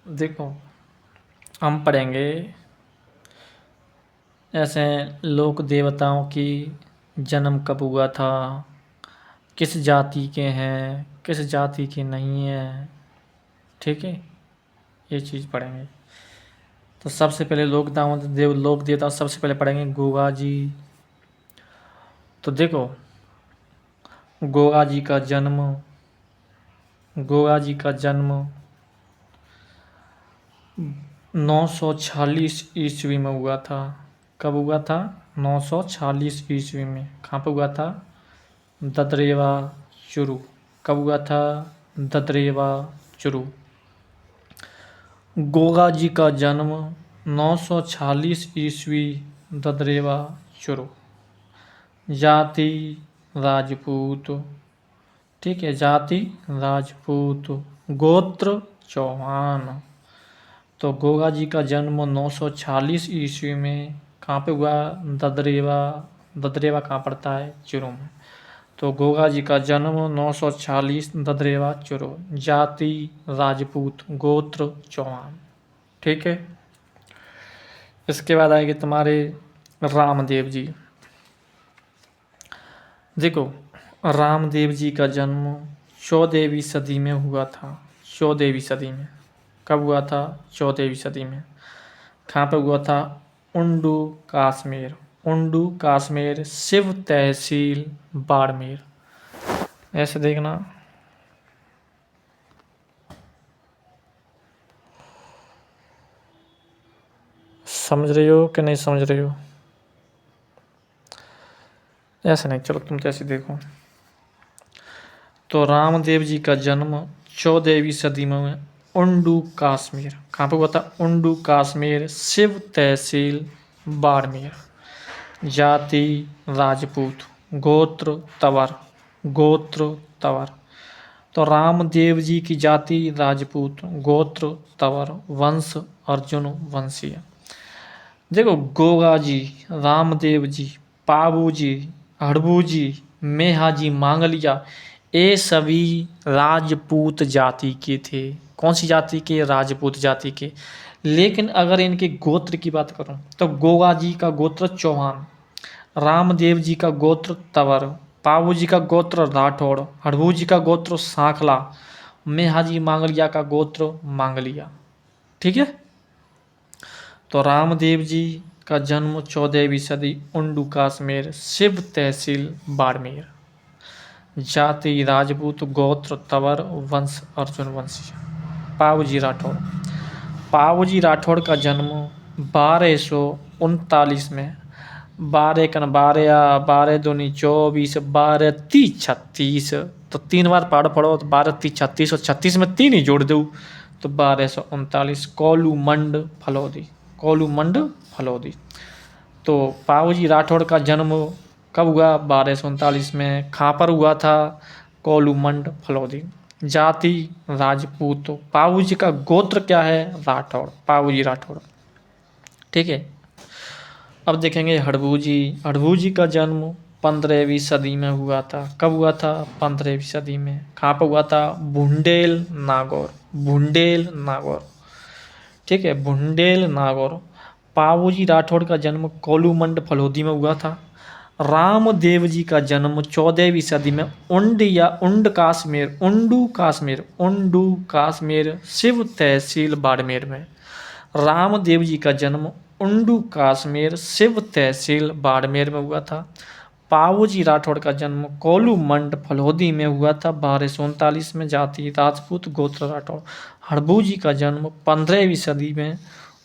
देखो, हम पढ़ेंगे ऐसे लोक देवताओं की जन्म कब हुआ था, किस जाति के हैं, किस जाति के नहीं हैं। ठीक है, ये चीज़ पढ़ेंगे। तो सबसे पहले लोक देवता सबसे पहले पढ़ेंगे गोगा जी। तो देखो, गोगा जी का जन्म 946 ईस्वी में हुआ था। कब हुआ था? 946 ईस्वी में। कहाँ पर हुआ था? ददरेवा चुरू। कब हुआ था? ददरेवा चुरू। गोगा जी का जन्म 946 ईस्वी, ददरेवा चुरू। जाति राजपूत। ठीक है, जाति राजपूत। गोत्र चौहान। तो गोगा जी का जन्म 946 ईस्वी में कहाँ पे हुआ? ददरेवा कहाँ पड़ता है? चुरू में। तो गोगा जी का जन्म 946, ददरेवा चुरू। जाति राजपूत, गोत्र चौहान। ठीक है, इसके बाद आएंगे तुम्हारे रामदेव जी। देखो, रामदेव जी का जन्म 14वीं सदी में हुआ था। 14वीं सदी में। कब हुआ था? 14वीं सदी में। कहाँ पर हुआ था? उंडू कश्मीर। उंडू कश्मीर, शिव तहसील, बाड़मेर। ऐसे देखना। समझ रहे हो कि नहीं समझ रहे हो? ऐसे नहीं, चलो तुम तो ऐसे देखो। तो रामदेव जी का जन्म 14वीं सदी में उंडू कश्मीर। कहाँ पर हुआ था? उंडू कश्मीर, शिव तहसील, बाड़मेर। जाति राजपूत, गोत्र तवर। गोत्र तवर। तो रामदेव जी की जाति राजपूत, गोत्र तवर, वंश अर्जुन वंशीय। देखो, गोगा जी, रामदेव जी, पाबू जी, हड़बू जी, मेहा जी, मांगलिया, ये सभी राजपूत जाति के थे। कौन सी जाति के? राजपूत जाति के। लेकिन अगर इनके गोत्र की बात करूं तो गोगा जी का गोत्र चौहान, रामदेव जी का गोत्र तंवर, पाबू जी का गोत्र राठौड़, हड़बू जी का गोत्र सांखला, मेहाजी मांगलिया का गोत्र मांगलिया। ठीक है, तो रामदेव जी का जन्म 14वीं सदी, उंडू कश्मीर, शिव तहसील, बाड़मेर। जाति राजपूत, गोत्र तंवर, वंश अर्जुन वंशी। पाबूजी राठौड़। पाबूजी राठौड़ का जन्म 1239 में। 12×12 12×2 24, 12×3 = 36। तो 3 बार पढ़ो तो 12×3 = 36, और 36 में 3 ही जोड़ दो तो 1239। कोलूमंड फलौदी। कोलूमंड फलौदी। तो पाबूजी राठौड़ का जन्म कब हुआ? 1239 में। कहाँ पर हुआ था? कोलूमंड फलौदी। जाति राजपूत। पाबूजी का गोत्र क्या है? राठौड़। पाबूजी राठौड़। ठीक है, अब देखेंगे हड़बू जी। हड़बू जी का जन्म 15वीं सदी में हुआ था। कब हुआ था? 15वीं सदी में। कहाँ पर हुआ था? बुंडेल नागौर। बुंडेल नागौर। ठीक है, बुंडेल नागौर। पाबूजी राठौड़ का जन्म कोलूमंड फलोदी में हुआ था। रामदेव जी का जन्म 14वीं सदी में उंड कश्मीर, उंडू कश्मीर, शिव तहसील, बाड़मेर में। रामदेव जी का जन्म उंडू कश्मीर, शिव तहसील, बाड़मेर में हुआ था। पाबूजी राठौड़ का जन्म कोलूमंड फलोदी में हुआ था 1239 में। जाति राजपूत, गोत्र राठौड़। हड़बू जी का जन्म 15वीं सदी में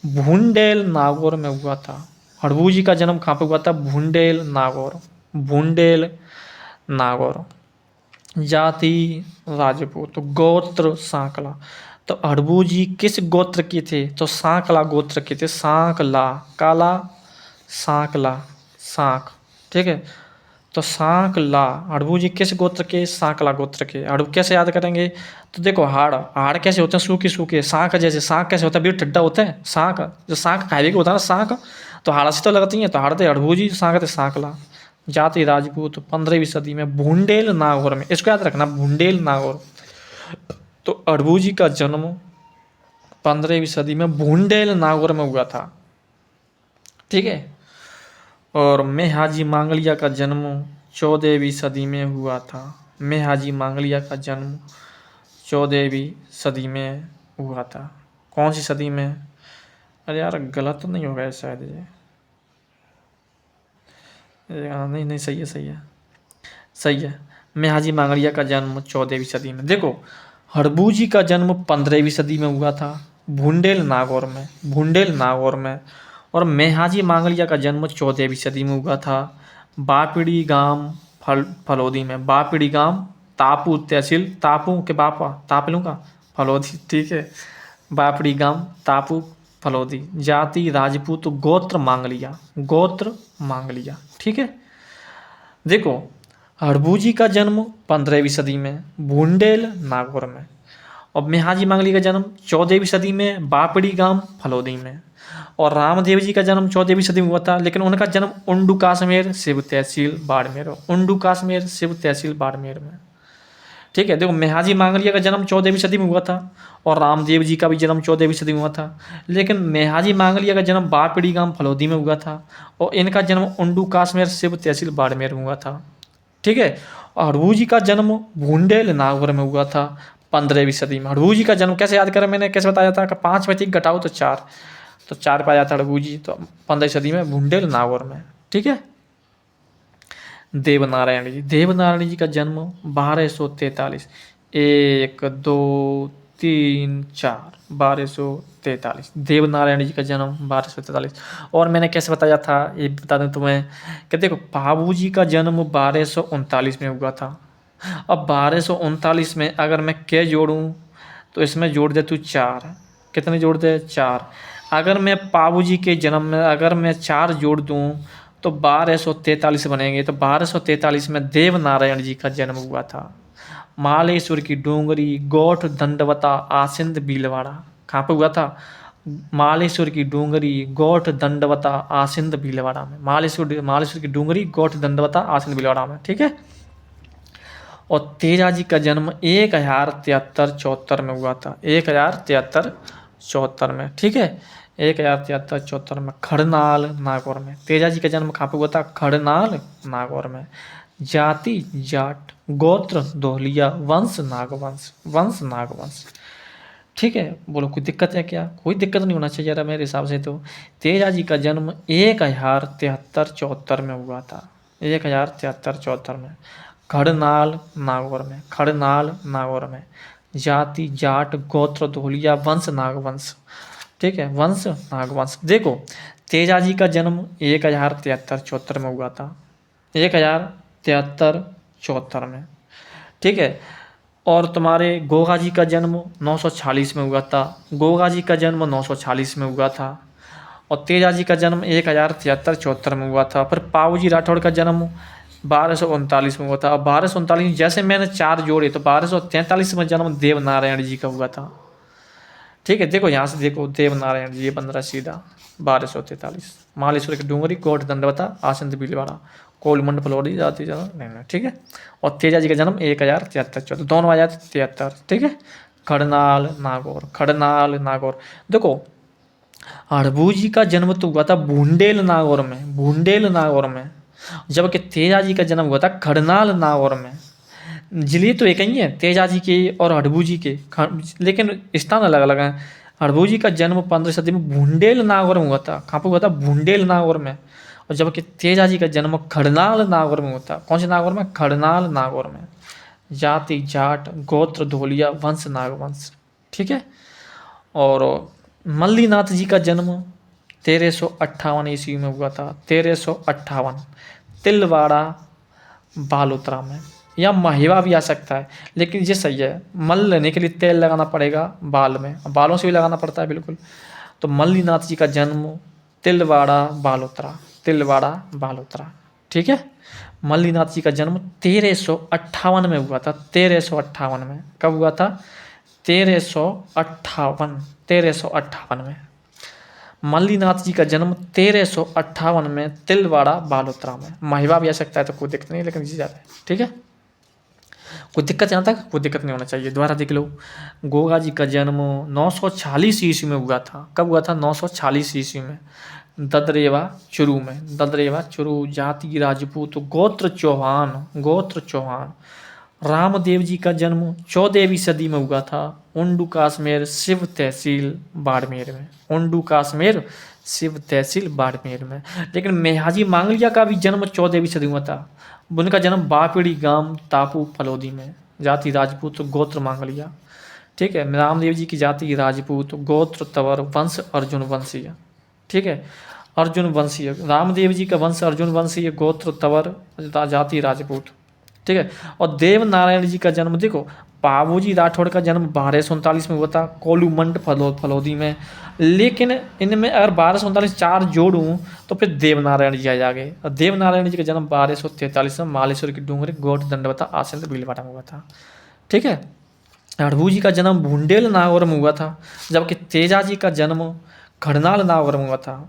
भूंडेल नागौर में हुआ था। हड़बू जी का जन्म कहाँ पे हुआ था? भूंडेल नागौर। भूंडेल नागौर। जाति राजपूत, गोत्र सांकला। तो हड़बू जी किस गोत्र के थे? तो सांकला गोत्र के थे। सांकला, काला सांकला, सांक। ठीक है, तो सांकला। हड़बू जी किस गोत्र के? सांकला गोत्र के। हड़बू कैसे याद करेंगे? तो देखो, हाड़ हाड़ कैसे होते हैं? सूखे सूखे। सांक जैसे, सांक कैसे होता है? बीट ठड्डा होते हैं सांक। जो सांक खाए होता है ना सांक, तो हाड़ से तो लगती है, तो हाड़ थे हड़बू जी, सांक थे सांकला। जाति राजपूत। 15वीं सदी में भूंडेल नागौर में। इसको याद रखना, भूंडेल नागौर। तो हड़बू जी का जन्म 15वीं सदी में बुंदेल नागौर में हुआ था। ठीक है। और मेहाजी मांगलिया का जन्म 14वीं सदी में हुआ था। मेहाजी मांगलिया का जन्म 14वीं सदी में हुआ था। कौन सी सदी में? अरे यार गलत तो नहीं होगा ये शायद नहीं नहीं, सही है सही है सही है। मेहाजी मांगलिया का जन्म 14वीं सदी में। देखो हड़बू का जन्म 15वीं सदी में हुआ था भुंडेल नागौर में। और मेहाजी मांगलिया का जन्म 14वीं सदी में हुआ था बापिड़ी गांव फलोदी में। बापिड़ी गांव तापू तहसील, तापू के बापा तापलू का फलोदी। ठीक है। बापड़ी गांव तापू फलोदी। जाति राजपूत, गोत्र मांगलिया। ठीक है। देखो हड़बू का जन्म 15वीं सदी में भुंडेल नागौर में। और मेहाजी मांगली का जन्म 14वीं सदी में बापड़ी गांव फलोदी में। और रामदेव जी का जन्म 14वीं सदी में हुआ था, लेकिन उनका जन्म उंडू काश्मीर शिव तहसील बाड़मेर, उंडू काश्मीर शिव तहसील बाड़मेर में। ठीक है। देखो मेहाजी मांगलिया का जन्म 14वीं सदी में हुआ था और रामदेव जी का भी जन्म 14वीं सदी में हुआ था, लेकिन मेहाजी मांगलिया का जन्म बापड़ी गांव फलोदी में हुआ था और इनका जन्म उंडू काश्मीर शिव तहसील बाड़मेर में हुआ था। ठीक है। और हड़बू जी का जन्म भुंडेल नागौर में हुआ था 15वीं सदी में। हड़बू जी का जन्म कैसे याद करें, मैंने कैसे बताया था कि 5 में 3 घटाओ तो 4, तो 4 पाया था हड़बू जी, तो 15वीं सदी में भुंडेल नागौर में। ठीक है। देवनारायण जी का जन्म 1243, 1 2 3 4 1243। देवनारायण जी का जन्म 1243। और मैंने कैसे बताया था ये बता दूं तुम्हें कि देखो बाबू जी का जन्म 1239 में हुआ था। अब 1239 में अगर मैं क्या जोड़ूं तो इसमें जोड़ दे तू 4। कितने जोड़ दे? 4। अगर मैं बाबू जी के जन्म में अगर मैं 4 जोड़ दूं तो 1243 बनेंगे। तो 1243 में देवनारायण जी का जन्म हुआ था। मालेश्वर की डोंगरी, गोठ दंडवता, आसिंद भीलवाड़ा। कहाँ पर हुआ था? मालेश्वर की डोंगरी, गोठ दंडवता, आसिंद भीलवाड़ा में। मालेश्वर की डोंगरी, गोठ दंडवता, आसिंद भीलवाड़ा में। ठीक है। और तेजा जी का जन्म 1073-74 में हुआ था। 1073-74 में। ठीक है। 1073-74 में खड़नाल नागौर में। तेजा जी का जन्म कहाँ पे हुआ था? खड़नाल नागौर में। जाति जाट, गोत्र दोहलिया, वंश नागवंश। ठीक है। बोलो कोई दिक्कत है क्या? कोई दिक्कत नहीं होना चाहिए मेरे हिसाब से। तो तेजा जी का जन्म 1073-74 में हुआ था। 1073-74 में खड़नाल नागौर में। जाति जाट, गोत्र दोहलिया, वंश नागवंश। ठीक है। वंश नागवंश। देखो तेजा जी का जन्म 1073-74 में हुआ था। 1073-74 में। ठीक है। और तुम्हारे गोगा जी का जन्म 946 में हुआ था। गोगा जी का जन्म 946 में हुआ था। और तेजा जी का जन्म 1073-74 में हुआ था। फिर पाऊ जी राठौड़ का जन्म 1239 में हुआ था। और 1239 जैसे मैंने 4 जोड़े तो 1243 में जन्म देवनारायण जी का हुआ था। ठीक है। देखो यहाँ से देखो देवनारायण जी, ये 15 सीधा 1243। मालेश्वर की डूंगरी, कोट दंडवता, आसंत भीलवाड़ा, कोलमंड फलोड़ी जाती नहीं। ठीक है। और तेजा जी का जन्म 1073-74, दोनों आ जाते 73। ठीक है। खड़नाल नागौर। देखो हड़बू जी का जन्म तो हुआ था भुंडेल नागौर में, जबकि तेजा जी का जन्म हुआ था खड़नाल नागौर में। जिले तो एक ही है तेजा जी के और हड़बू जी के, लेकिन स्थान अलग अलग हैं। हड़बू जी का जन्म 15वीं सदी में भुंडेल नागौर में हुआ था। कहाँ पर हुआ था? भुंडेल नागौर में। और जबकि तेजा जी का जन्म खड़नाल नागौर में हुआ था। कौन से नागौर में? खड़नाल नागौर में। जाति जाट, गोत्र धोलिया, वंश नागवंश। ठीक है। और मल्लीनाथ जी का जन्म 1358 ईस्वी में हुआ था। 1358 तिलवाड़ा बालोतरा में, या महिवा भी आ सकता है, लेकिन ये सही है। मल लेने के लिए तेल लगाना पड़ेगा बाल में, बालों से भी लगाना पड़ता है बिल्कुल। तो मल्लीनाथ जी का जन्म तिलवाड़ा बालोतरा। ठीक है। मल्लीनाथ जी का जन्म 1358 में हुआ था। 1358 में। कब हुआ था? 1358 में। मल्लीनाथ जी का जन्म 1358 में तिलवाड़ा बालोतरा में। महिवा भी आ सकता है तो कोई दिक्कत नहीं, लेकिन जी जाता है। ठीक है। कोई दिक्कत यहाँ तक? कोई दिक्कत नहीं होना चाहिए। दोबारा देख लो, गोगा जी का जन्म 946 ईस्वी में हुआ था। कब हुआ था? 946 ईस्वी में। ददरेवा चुरू में। ददरेवा चुरू, जाति राजपूत, गोत्र चौहान, गोत्र चौहान। रामदेव जी का जन्म 14वीं सदी में हुआ था। उंडू काश्मीर शिव तहसील बाड़मेर में। उंडू काश्मीर शिव तहसील बाड़मेर में। लेकिन मेहाजी मांगलिया का भी जन्म 14वीं सदी में हुआ था। उनका जन्म बापड़ी गांव तापू फलोदी में। जाति राजपूत, गोत्र मांगलिया। ठीक है। रामदेव जी की जाति राजपूत, गोत्र तंवर, वंश अर्जुन वंशीय। ठीक है। अर्जुन वंशीय, रामदेव जी का वंश अर्जुन वंशीय, गोत्र तंवर, जाति राजपूत। ठीक है। और देव नारायण जी का जन्म देखो, बाबूजी राठौड़ का जन्म 1239 में हुआ था, कोलूमंड फलोदी में। लेकिन इनमें अगर 1239 4 जोड़ूं तो फिर देव नारायण जी आ जाएंगे। और देव नारायण जी का जन्म 1243 में मालेश्वर की डूंगरी गोट दंडवता आसन भीलवाड़ा में हुआ था। ठीक है। हड़बू जी का जन्म भुंडेल नागौर में हुआ था, जबकि तेजा जी का जन्म खड़नाल नागौर में हुआ था।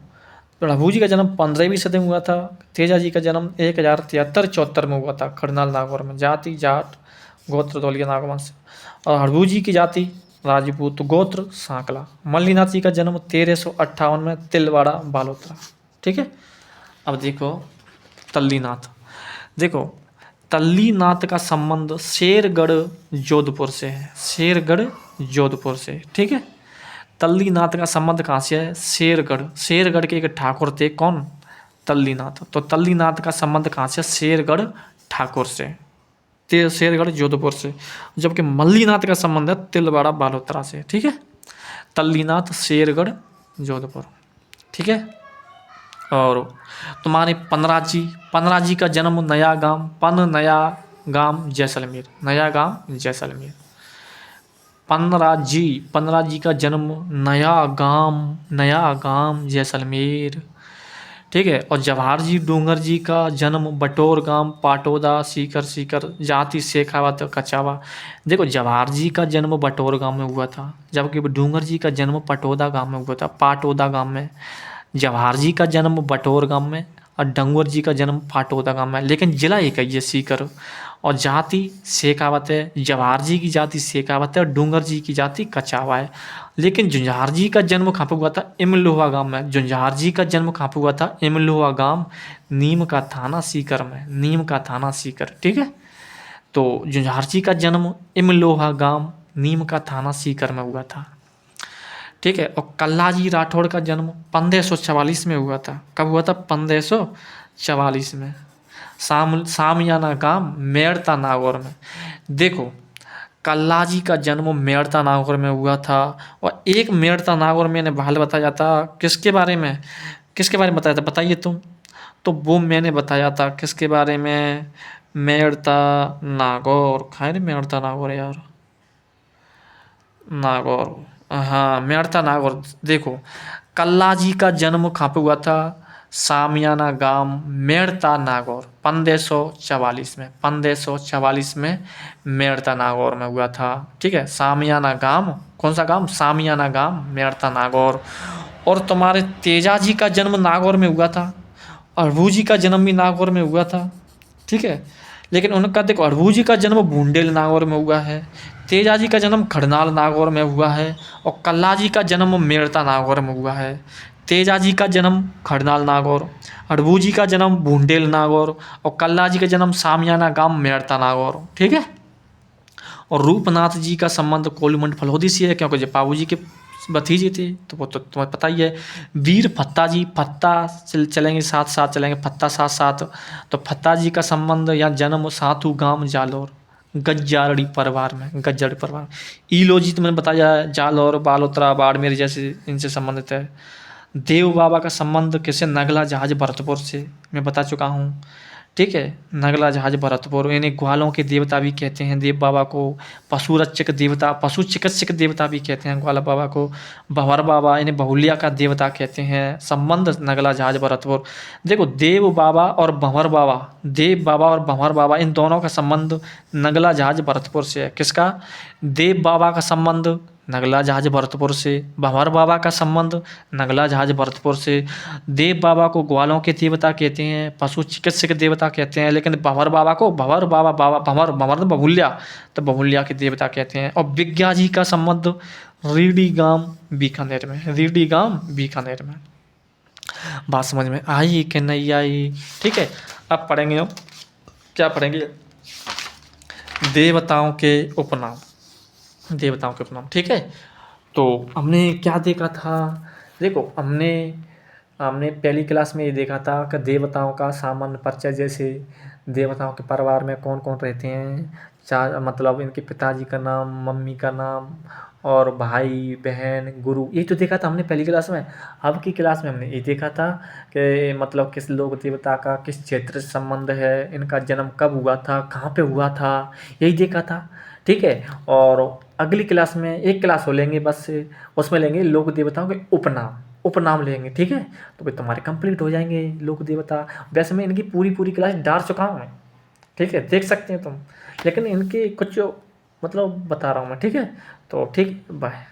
प्रभु जी का जन्म 15वीं सदी में हुआ था। तेजा जी का जन्म 1073-74 में हुआ था, खड़नाल नागौर में। जाति जाट, गोत्र दौलिया नागवंश। और हड़बू जी की जाति राजपूत, गोत्र सांकला। मल्लीनाथ जी का जन्म 1358 में, तिलवाड़ा बालोतरा। ठीक है। अब देखो तल्लीनाथ। देखो तल्लीनाथ का संबंध शेरगढ़ जोधपुर से है। शेरगढ़ जोधपुर से। ठीक है। तल्लीनाथ का संबंध कहाँ से है? शेरगढ़। शेरगढ़ के एक ठाकुर थे, कौन? तल्लीनाथ। तो तल्लीनाथ का संबंध कहाँ से? शेरगढ़ ठाकुर से, शेरगढ़ जोधपुर से। जबकि मल्लीनाथ का संबंध है तिलवाड़ा बालोतरा से। ठीक है। तल्लीनाथ शेरगढ़ जोधपुर। ठीक है। और तुम्हारे पनरा जी का जन्म नया गांव, नया गांव जैसलमेर। नया गांव जैसलमेर। पनरा जी का जन्म नया गांव जैसलमेर। ठीक है। और जवाहर जी डूंगर जी का जन्म बटोर गांव, पाटोदा, सीकर। जाति शेखावत कचावा। देखो जवाहर जी का जन्म बटोर गांव में हुआ था, जबकि डूंगर जी का जन्म पटोदा गांव में हुआ था, पाटोदा गांव में। जवाहर जी का जन्म बटोर गांव में और डंगर जी का जन्म पाटोदा गांव में। लेकिन जिला एक है ये, सीकर। और जाति शेखावत है। जवाहर जी की जाति शेखावत है और डूंगर जी की जाति कचावा है। लेकिन जुंझार जी का जन्म कहाँ पर हुआ था? इमलोहा गांव में। जुंझार जी का जन्म कहाँ पर हुआ था? इमलोहा गांव, नीम का थाना सीकर में। नीम का थाना सीकर। ठीक है। तो जुंझार जी का जन्म इमलोहा गांव, नीम का थाना सीकर में हुआ था। ठीक है। और कल्लाजी राठौड़ का जन्म 1544 में हुआ था। कब हुआ था? 1544 में। सामियाना गांव, मेड़ता नागौर में। देखो कल्लाजी का जन्म मेड़ता नागौर में हुआ था। और एक मेड़ता नागौर में ने भाल बताया था किसके बारे में? किसके बारे में बताया था बताइए तुम? तो वो मैंने बताया था किसके बारे में? मेड़ता नागौर। खैर मेड़ता नागौर यार, नागौर। हाँ मेड़ता नागौर। देखो कल्लाजी का जन्म कहाँ पे हुआ था? सामियाना गांव, मेड़ता नागौर, 1544 में। 1544 में मेड़ता नागौर में हुआ था। ठीक है। सामियाना गांव, कौन सा गांव? सामियाना गांव, मेड़ता नागौर। और तुम्हारे तेजा जी का जन्म नागौर में हुआ था। अरबू जी का जन्म भी नागौर में हुआ था। ठीक है। लेकिन उनका देखो अरबू जी का जन्म भूंडेल नागौर में हुआ है, तेजा जी का जन्म खड़नाल नागौर में हुआ है, और कल्ला जी का जन्म मेड़ता नागौर में हुआ है। तेजा जी का जन्म खड़नाल नागौर, अरबू जी का जन्म भूंडेल नागौर, और कल्ला जी का जन्म सामियाना गांव मेड़ता नागौर। ठीक है। और रूपनाथ जी का संबंध कोलूमंड फलोदी से है, क्योंकि जब बाबू जी के भतीजे थे तो वो तो तुम्हें पता ही है। वीर फत्ता जी, फत्ता चलेंगे साथ साथ चलेंगे, फत्ता साथ साथ। तो फत्ता जी का संबंध या जन्म सातू गांव जालौर, गज्जारड़ी परिवार में। गज्जारड़ी परिवार। ईलो जी तो मैंने बताया जालौर, बालोतरा, बाड़मेर जैसे इनसे संबंधित है। देव बाबा का संबंध किसे? नगला जहाज भरतपुर से मैं बता चुका हूँ। ठीक है। नगला जहाज भरतपुर, इन्हें ग्वालों के देवता भी कहते हैं देव बाबा को। पशु रक्षक देवता, पशु चिकित्सक देवता भी कहते हैं ग्वाला बाबा को। भंवर बाबा, इन्हें बहुलिया का देवता कहते हैं। संबंध नगला जहाज भरतपुर। देखो देव बाबा और भंवर बाबा, देव बाबा और भंवर बाबा, इन दोनों का संबंध नगला जहाज भरतपुर से है। किसका? देव बाबा का संबंध नगला जहाज भरतपुर से। भंवर बाबा का संबंध नगला जहाज भरतपुर से। देव बाबा को ग्वालों के देवता कहते हैं, पशु चिकित्सक देवता कहते हैं, लेकिन भंवर बाबा को भंवर बाबा बाबा भंवर भंवर बभुल्या, तो बभुल्या के देवता कहते हैं। और विज्ञा जी का संबंध रीडी गांव बीकानेर में, रीडी गांव बीकानेर में। बात समझ में आई कि नहीं आई? ठीक है, अब पढ़ेंगे हम क्या पढ़ेंगे, देवताओं के उपनाम, देवताओं के उपनाम। ठीक है, तो हमने क्या देखा था, देखो हमने हमने पहली क्लास में ये देखा था कि देवताओं का सामान्य परिचय, जैसे देवताओं के परिवार में कौन कौन रहते हैं, चार मतलब इनके पिताजी का नाम, मम्मी का नाम, और भाई बहन गुरु, ये तो देखा था हमने पहली क्लास में। अब की क्लास में हमने ये देखा था कि मतलब किस लोक देवता का किस क्षेत्र से संबंध है, इनका जन्म कब हुआ था, कहाँ पे हुआ था, यही देखा था। ठीक है, और अगली क्लास में एक क्लास हो लेंगे बस, उसमें लेंगे लोक देवताओं के उपनाम, उपनाम लेंगे। ठीक है, तो भाई तुम्हारे कंप्लीट हो जाएंगे लोक देवता। वैसे मैं इनकी पूरी पूरी क्लास डाल चुका हूँ मैं, ठीक है, देख सकते हैं तुम, लेकिन इनके कुछ मतलब बता रहा हूँ मैं। ठीक है, तो ठीक, बाय।